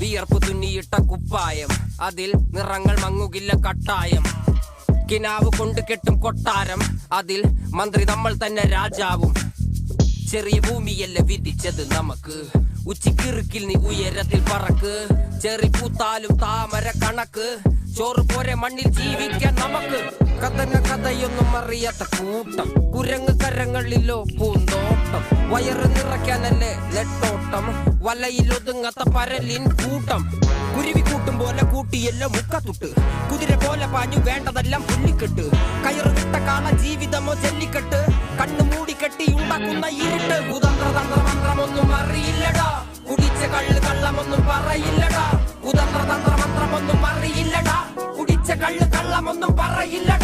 വിയർപ്പ് തുന്നിയിട്ട കുപ്പായം, അതിൽ നിറങ്ങൾ മങ്ങുകില്ല കട്ടായം. കിനാവ് കൊണ്ട് കെട്ടും കൊട്ടാരം, അതിൽ മന്ത്രി നമ്മൾ തന്നെ രാജാവും. ചെറിയ ഭൂമിയല്ല വിധിച്ചത് നമുക്ക്, ഉച്ചിക്കിറുക്കിൽ നീ ഉയരത്തിൽ പറക്ക്. ചെറി പൂത്താലും താമര കണക്ക്, ചോറ് പോരെ മണ്ണിൽ ജീവിക്കാൻ നമുക്ക്. കഥന കഥയൊന്നും അറിയാത്ത കൂട്ടം, കുരങ്ങ് കരങ്ങളിലോ പൂന്തോട്ടം. വയറ് നിറയ്ക്കാനല്ലേ നെട്ടോട്ടം, വലയിലൊതുങ്ങാത്ത പരലിൻ കൂട്ടം. കുരുവി കൂട്ടും പോലെ കൂട്ടിയല്ല മുക്കത്തുട്ട്, കുതിര പോലെ പാഞ്ഞു വേണ്ടതെല്ലാം പുല്ലിക്കെട്ട്. കയറ് വിട്ട കാള ജീവിതമോ ജല്ലിക്കെട്ട്, കണ്ണു മൂടിക്കെട്ടി ഉണ്ടാക്കുന്ന ഇരുട്ട്. കുതന്ത്രതന്ത്രമന്ത്രമൊന്നും അറിയില്ലടാ, കുടിച്ച കള്ള് കള്ളമൊന്നും പറയില്ലടാ. കുതന്ത്രതന്ത്രമന്ത്രമൊന്നും അറിയില്ലടാ, കുടിച്ച കള്ള് കള്ളമൊന്നും പറയില്ല.